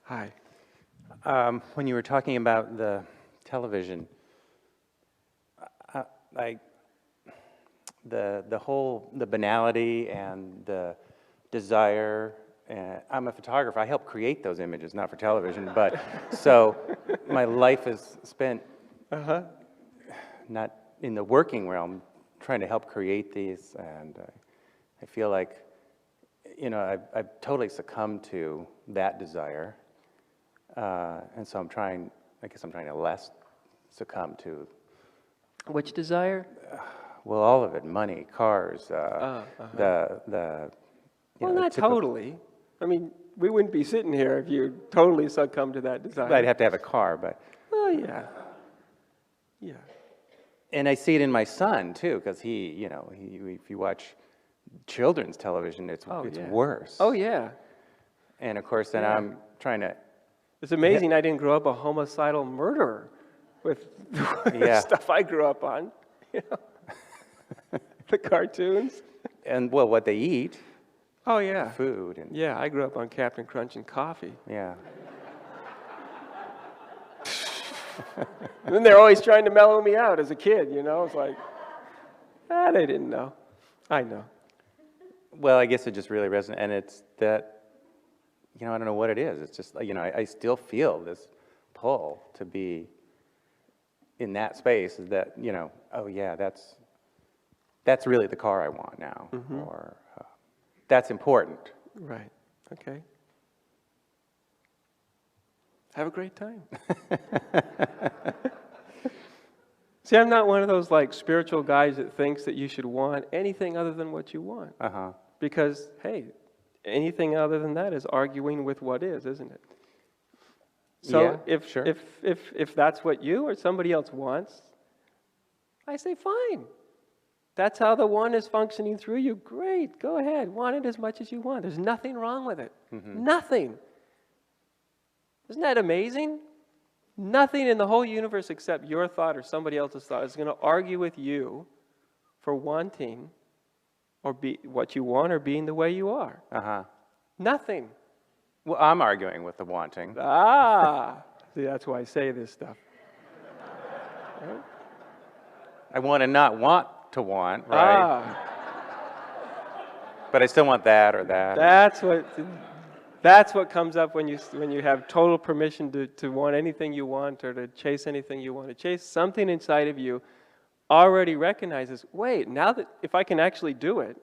Hi. When you were talking about the television, the banality and the desire. I'm a photographer. I help create those images, not for television, but so my life is spent not in the working realm, trying to help create these, and I feel like, I've totally succumbed to that desire, and so I guess I'm trying to less succumb to. Which desire? Well, all of it: money, cars, the. Well, not totally. I mean, we wouldn't be sitting here if you totally succumbed to that desire. I'd have to have a car, but. Oh yeah. Yeah. And I see it in my son too, because if you watch children's television, it's worse. Oh yeah. And of course, then I'm trying to. It's amazing I didn't grow up a homicidal murderer with the stuff I grew up on. The cartoons. And well, what they eat. Oh yeah. Food and. Yeah, I grew up on Captain Crunch and coffee. Yeah. And then they're always trying to mellow me out as a kid, It's like, they didn't know. I know. Well, I guess it just really resonates, and it's that, I don't know what it is. It's just, I still feel this pull to be in that space. Is that, oh yeah, that's really the car I want now, or that's important. Right. Okay. Have a great time. See, I'm not one of those spiritual guys that thinks that you should want anything other than what you want. Because, hey, anything other than that is arguing with what is, isn't it? So if that's what you or somebody else wants, I say fine. That's how the one is functioning through you. Great, go ahead. Want it as much as you want. There's nothing wrong with it. Nothing. Isn't that amazing? Nothing in the whole universe except your thought or somebody else's thought is going to argue with you for wanting or be what you want or being the way you are. Nothing. Well, I'm arguing with the wanting. See, that's why I say this stuff. Right? I want to not want to want, right? But I still want that or that. That's what comes up when you have total permission to want anything you want or to chase anything you want to chase. Something inside of you already recognizes, wait, now that if I can actually do it,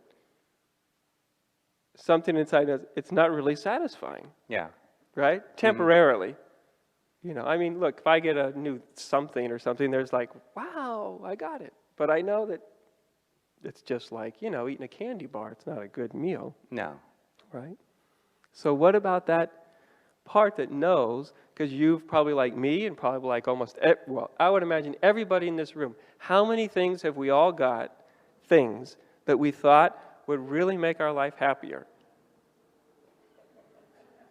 something inside us, it's not really satisfying. Yeah. Right? Temporarily. Look, if I get a new something or something, there's wow, I got it. But I know that it's just like, eating a candy bar. It's not a good meal. No. Right? So what about that part that knows, because you've probably like me and probably like I would imagine everybody in this room, how many things have we all got, things that we thought would really make our life happier?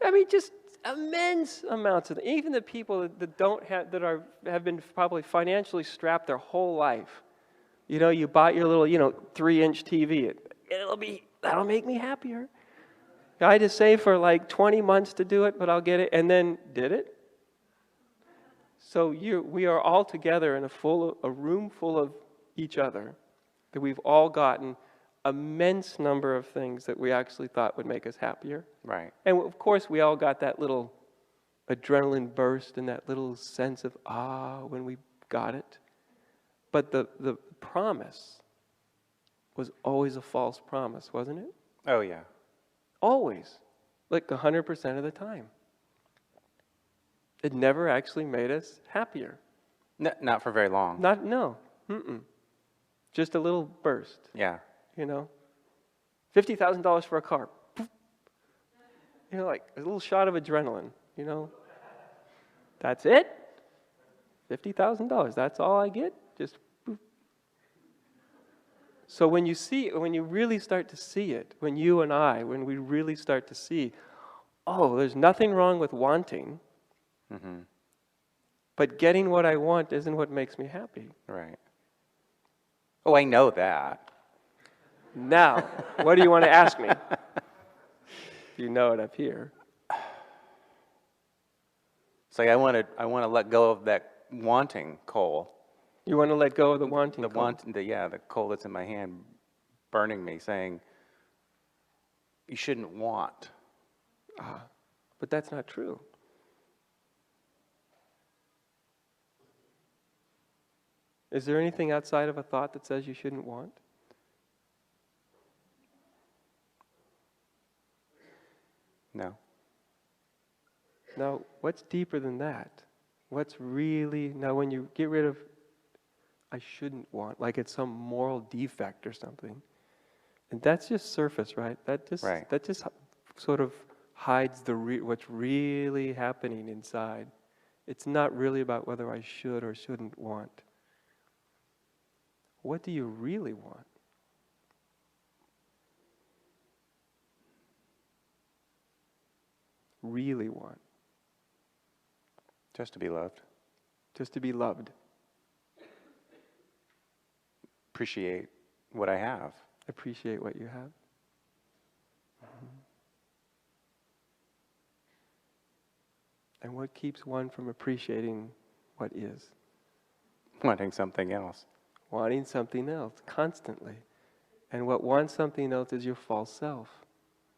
I mean, just immense amounts of them. Even the people that don't have, have been probably financially strapped their whole life. You bought your little, 3-inch TV. That'll make me happier. I had to save for 20 months to do it, but I'll get it, and then did it. So we are all together in a room full of each other, that we've all gotten immense number of things that we actually thought would make us happier. Right. And of course, we all got that little adrenaline burst and that little sense of when we got it. But the promise was always a false promise, wasn't it? Oh, yeah. Always. 100% of the time. It never actually made us happier. Not for very long. No. Just a little burst. Yeah. $50,000 for a car. A little shot of adrenaline, That's it? $50,000, that's all I get? Just poof. So when you really start to see it, when we really start to see, there's nothing wrong with wanting, but getting what I want isn't what makes me happy. Right. Oh, I know that. Now, what do you want to ask me? You know it up here. It's like I want to let go of that wanting coal. You want to let go of the wanting coal. The coal that's in my hand burning me, saying, you shouldn't want. But that's not true. Is there anything outside of a thought that says you shouldn't want? No. Now, what's deeper than that? What's really, now when you get rid of, I shouldn't want, like it's some moral defect or something, and that's just surface, right? That just sort of hides what's really happening inside. It's not really about whether I should or shouldn't want. What do you really want? Really want? Just to be loved. Just to be loved. Appreciate what I have. Appreciate what you have. Mm-hmm. And what keeps one from appreciating what is? Wanting something else. Wanting something else, constantly. And what wants something else is your false self.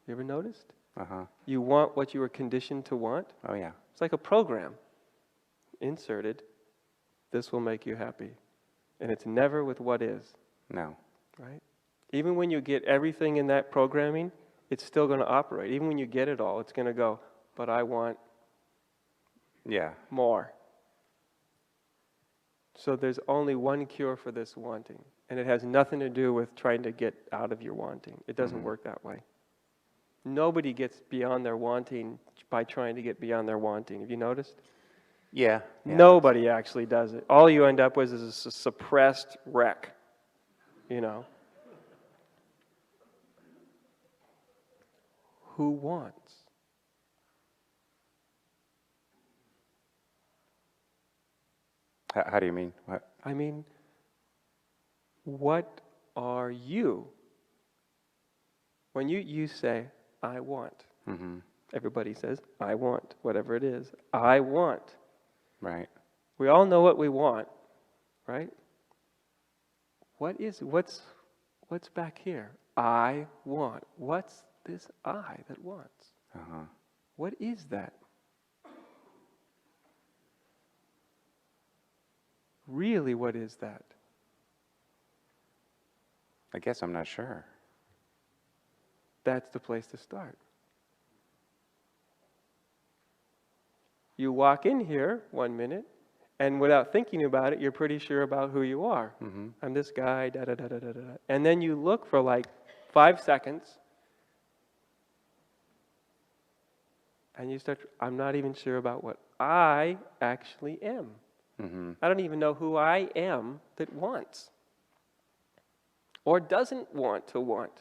You ever noticed? You want what you were conditioned to want. Oh, yeah. It's like a program. Inserted, this will make you happy. And it's never with what is. No. Right? Even when you get everything in that programming, it's still going to operate. Even when you get it all, it's going to go, but I want more. So there's only one cure for this wanting. And it has nothing to do with trying to get out of your wanting. It doesn't work that way. Nobody gets beyond their wanting by trying to get beyond their wanting. Have you noticed? Yeah. Nobody actually does it. All you end up with is a suppressed wreck, you know. Who wants? How do you mean? What? I mean, what are you? When you say, I want. Everybody says, I want, whatever it is. I want. Right. We all know what we want, right? What's back here? I want. What's this I that wants? What is that? Really, what is that? I guess I'm not sure. That's the place to start. You walk in here 1 minute, and without thinking about it, you're pretty sure about who you are. I'm this guy, da-da-da-da-da-da. And then you look for like 5 seconds, and you start, I'm not even sure about what I actually am. I don't even know who I am that wants. Or doesn't want to want.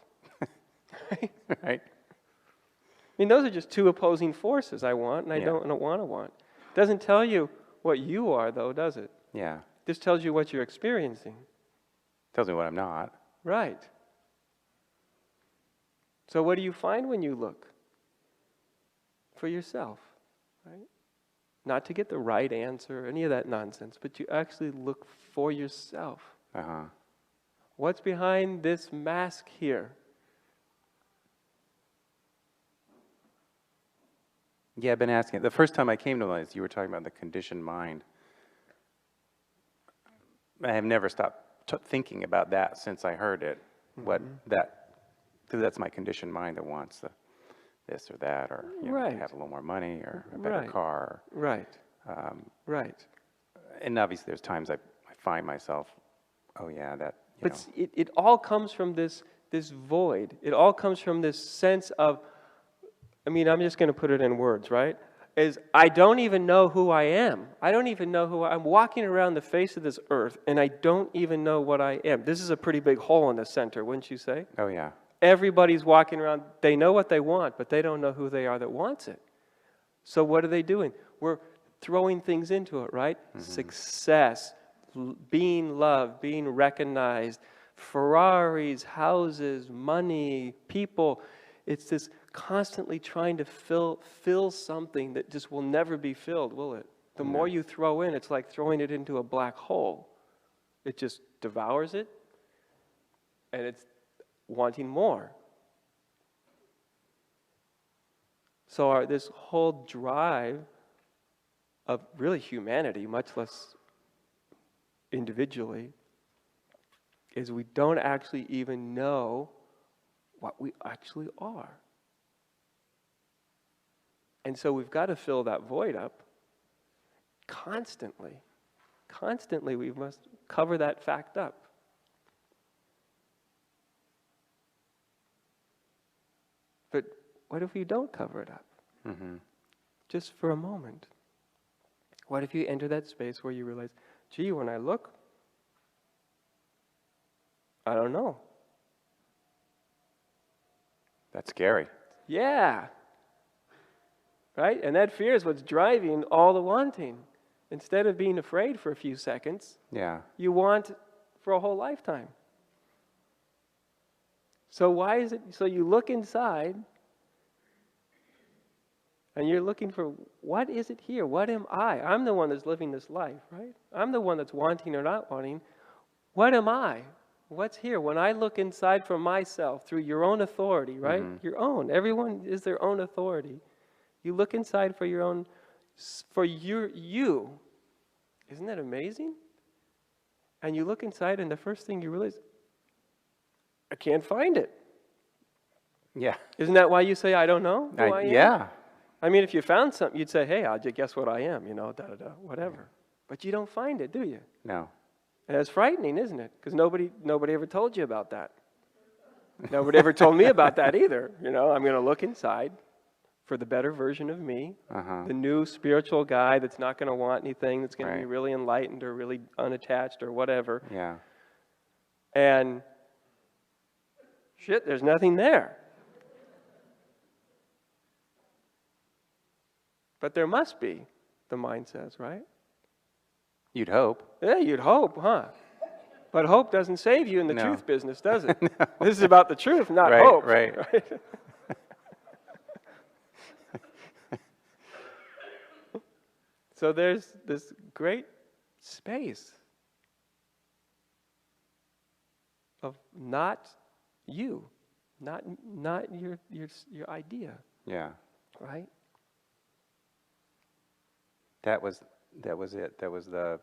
Right? I mean, those are just two opposing forces. I want and I don't want to want. It doesn't tell you what you are, though, does it? Yeah. It just tells you what you're experiencing. Tells me what I'm not. Right. So what do you find when you look? For yourself, right? Not to get the right answer or any of that nonsense, but you actually look for yourself. What's behind this mask here? Yeah, I've been asking. The first time I came to this, you were talking about the conditioned mind. I have never stopped thinking about that since I heard it. Because that's my conditioned mind that wants this or that, or have a little more money, or a better car. Right. And obviously, there's times I find myself, But it all comes from this void. It all comes from this sense of, I'm just going to put it in words, right? Is I don't even know who I am. I don't even know who I'm walking around the face of this earth, and I don't even know what I am. This is a pretty big hole in the center, wouldn't you say? Oh, yeah. Everybody's walking around, they know what they want, but they don't know who they are that wants it. So what are they doing? We're throwing things into it, right? Success, being loved, being recognized, Ferraris, houses, money, people. It's this constantly trying to fill something that just will never be filled, will it? The more you throw in, it's like throwing it into a black hole. It just devours it, and it's wanting more. So this whole drive of really humanity, much less individually, is we don't actually even know what we actually are. And so we've got to fill that void up constantly. Constantly we must cover that fact up. But what if you don't cover it up? Mm-hmm. Just for a moment. What if you enter that space where you realize, gee, when I look, I don't know. That's scary. Yeah. Right? And that fear is what's driving all the wanting. Instead of being afraid for a few seconds, you want for a whole lifetime. So why is it, so you look inside, and you're looking for, what is it here? What am I? I'm the one that's living this life, right? I'm the one that's wanting or not wanting. What am I? What's here? When I look inside for myself through your own authority, right? Mm-hmm. Your own. Everyone is their own authority. You look inside for your own, for you. Isn't that amazing? And you look inside and the first thing you realize, I can't find it. Yeah. Isn't that why you say, I don't know who I am? Yeah. I mean, if you found something, you'd say, hey, Adya, guess what I am, whatever. Yeah. But you don't find it, do you? No. And it's frightening, isn't it? Because nobody ever told you about that. Nobody ever told me about that either. I'm going to look inside for the better version of me, the new spiritual guy that's not going to want anything, that's going to be really enlightened or really unattached or whatever. Yeah. And shit, there's nothing there. But there must be, the mind says, right? You'd hope. Yeah, you'd hope, huh? But hope doesn't save you in the truth business, does it? No. This is about the truth, not hope. Right. So there's this great space of not you, not your idea. Yeah. Right? That was it. That was the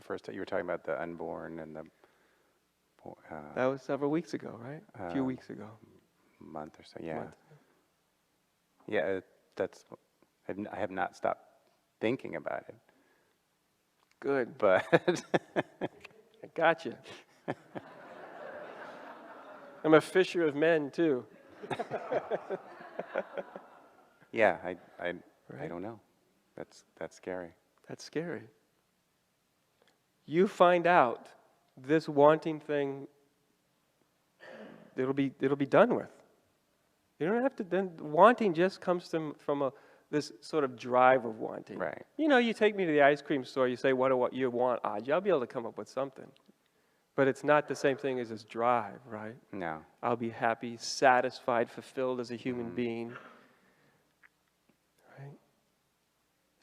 first time you were talking about the unborn and the. That was several weeks ago, right? A few weeks ago. Month or so, yeah. Yeah, I have not stopped thinking about it. Good. But I got you. I'm a fisher of men too. Yeah, I don't know. That's scary. That's scary. You find out this wanting thing, it'll be done with. You don't have to, then wanting just comes from this sort of drive of wanting. Right. You take me to the ice cream store, you say, what do you want, Adya? I'll be able to come up with something. But it's not the same thing as this drive, right? No. I'll be happy, satisfied, fulfilled as a human being. Right?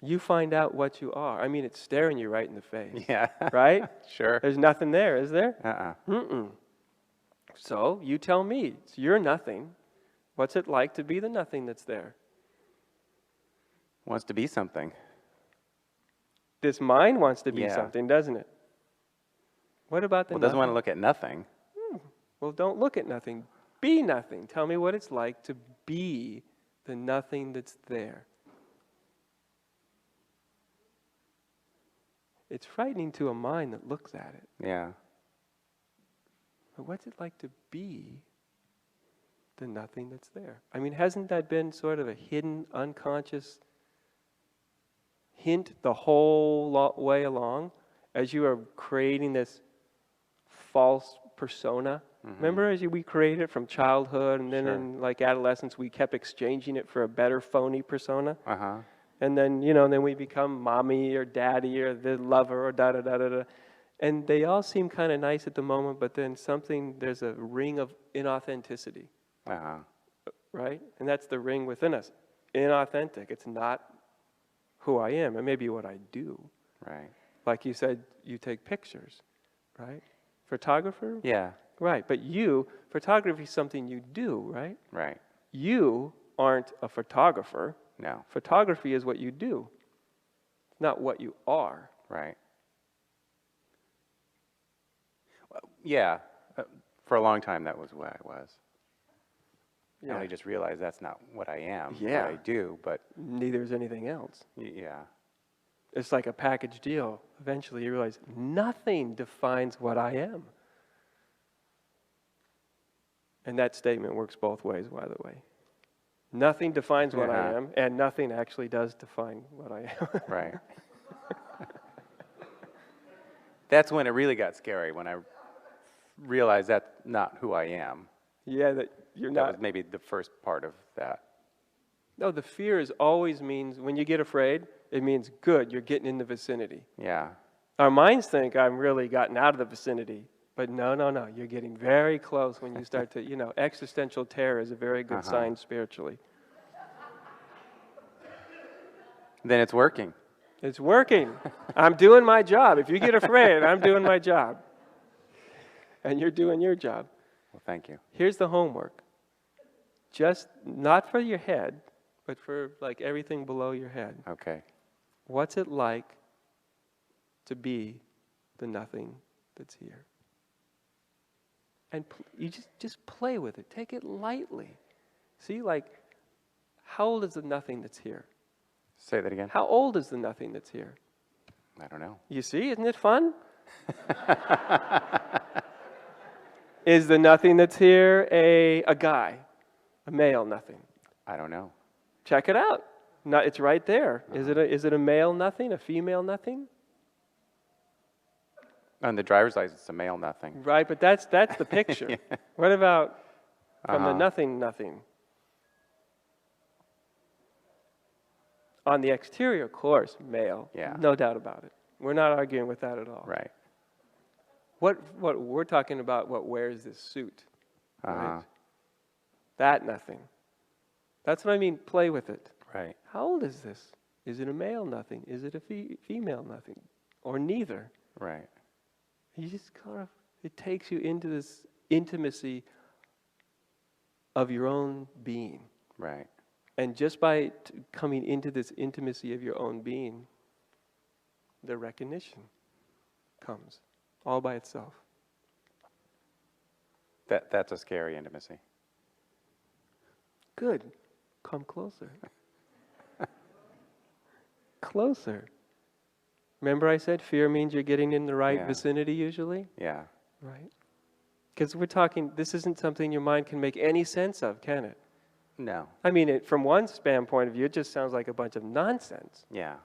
You find out what you are. I mean, it's staring you right in the face. Yeah. Right? Sure. There's nothing there, is there? Mm-mm. So you tell me, it's your nothing. What's it like to be the nothing that's there? Wants to be something. This mind wants to be something, doesn't it? What about the nothing? Well, it doesn't want to look at nothing. Well, don't look at nothing. Be nothing. Tell me what it's like to be the nothing that's there. It's frightening to a mind that looks at it. Yeah. But what's it like to be the nothing that's there? I mean, hasn't that been sort of a hidden, unconscious hint the whole way along as you are creating this false persona? Mm-hmm. Remember as we created it from childhood and then in like adolescence we kept exchanging it for a better phony persona? And then, then we become mommy or daddy or the lover or da-da-da-da-da. And they all seem kind of nice at the moment, but then there's a ring of inauthenticity. Right? And that's the ring within us. Inauthentic. It's not who I am. It may be what I do. Right. Like you said, you take pictures, right? Photographer? Yeah. Right, but photography is something you do, right? Right. You aren't a photographer. No. Photography is what you do, not what you are. Right. Well, yeah. For a long time, that was what I was. Yeah. And I just realized that's not what I am. Yeah. What I do, but Neither is anything else. yeah. It's like a package deal. Eventually you realize nothing defines what I am. And that statement works both ways, by the way. Nothing defines what I am, and nothing actually does define what I am. Right. That's when it really got scary, when I realized that's not who I am. Yeah, that you're That not. was maybe the first part of that. No, the fear always means, when you get afraid, it means good, you're getting in the vicinity. Yeah. Our minds think I'm really gotten out of the vicinity. But no, you're getting very close when you start to, existential terror is a very good sign spiritually. Then it's working. It's working. I'm doing my job. If you get afraid, I'm doing my job. And you're doing your job. Well, thank you. Here's the homework. Just not for your head, but for like everything below your head. Okay. What's it like to be the nothing that's here? And you just play with it. Take it lightly. See, like, how old is the nothing that's here? Say that again. How old is the nothing that's here? I don't know. You see, isn't it fun? Is the nothing that's here a guy, a male nothing? I don't know. Check it out. It's right there. Is it a male nothing, a female nothing? On the driver's license, it's a male nothing. Right, but that's the picture. Yeah. What about from the nothing? On the exterior, of course, male. Yeah. No doubt about it. We're not arguing with that at all. Right. What we're talking about, what wears this suit. Right? That nothing. That's what I mean, play with it. Right. How old is this? Is it a male nothing? Is it a female nothing? Or neither? Right. You just it takes you into this intimacy of your own being. Right. And just by coming into this intimacy of your own being, the recognition comes all by itself. That's a scary intimacy. Good. Come closer. Closer. Remember I said fear means you're getting in the right vicinity usually? Yeah. Right. Because we're talking, this isn't something your mind can make any sense of, can it? No. I mean, from one standpoint of view, it just sounds like a bunch of nonsense. Yeah.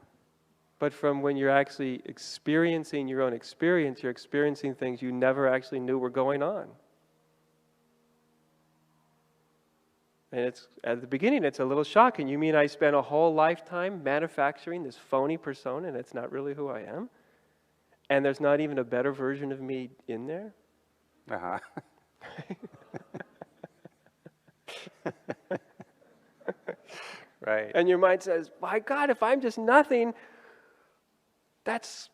But from when you're actually experiencing your own experience, you're experiencing things you never actually knew were going on. And at the beginning, it's a little shocking. You mean I spent a whole lifetime manufacturing this phony persona and it's not really who I am? And there's not even a better version of me in there? Uh-huh. Right. And your mind says, my God, if I'm just nothing, that's,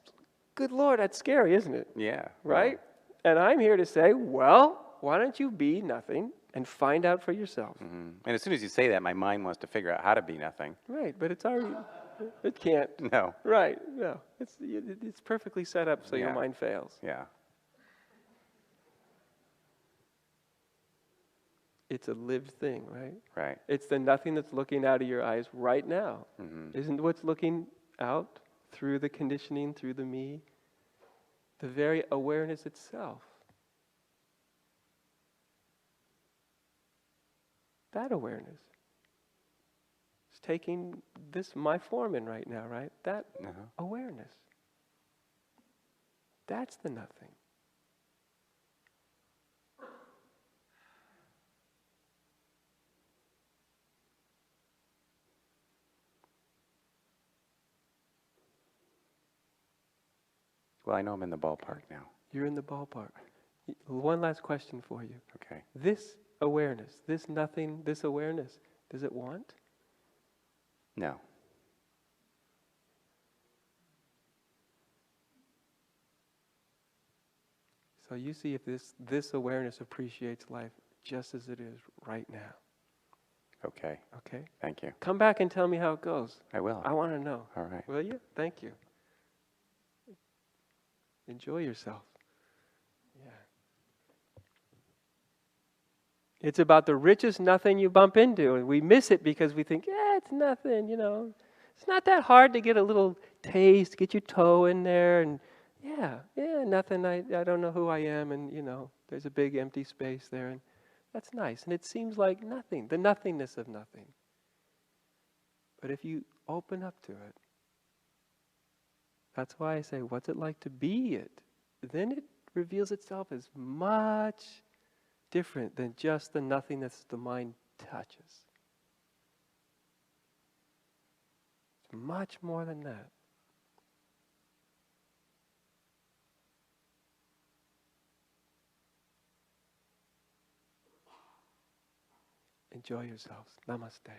good Lord, that's scary, isn't it? Yeah. Right? And I'm here to say, well, why don't you be nothing and find out for yourself? Mm-hmm. And as soon as you say that, my mind wants to figure out how to be nothing. Right, but it's already, it can't. No. Right, no. It's perfectly set up so your mind fails. Yeah. It's a lived thing, right? Right. It's the nothing that's looking out of your eyes right now. Mm-hmm. Isn't what's looking out through the conditioning, through the me, the very awareness itself. That awareness is taking my form in right now, right? That awareness. That's the nothing. Well, I know I'm in the ballpark now. You're in the ballpark. One last question for you. Okay. This awareness, this nothing, this awareness, does it want? No. So you see if this awareness appreciates life just as it is right now. Okay. Okay? Thank you. Come back and tell me how it goes. I will. I want to know. All right. Will you? Thank you. Enjoy yourself. Yeah. It's about the richest nothing you bump into, and we miss it because we think, yeah, it's nothing, you know. It's not that hard to get a little taste, get your toe in there, and yeah, nothing, I don't know who I am, and, you know, there's a big empty space there, and that's nice. And it seems like nothing, the nothingness of nothing. But if you open up to it, that's why I say, what's it like to be it? Then it reveals itself as much different than just the nothingness the mind touches. It's much more than that. Enjoy yourselves. Namaste.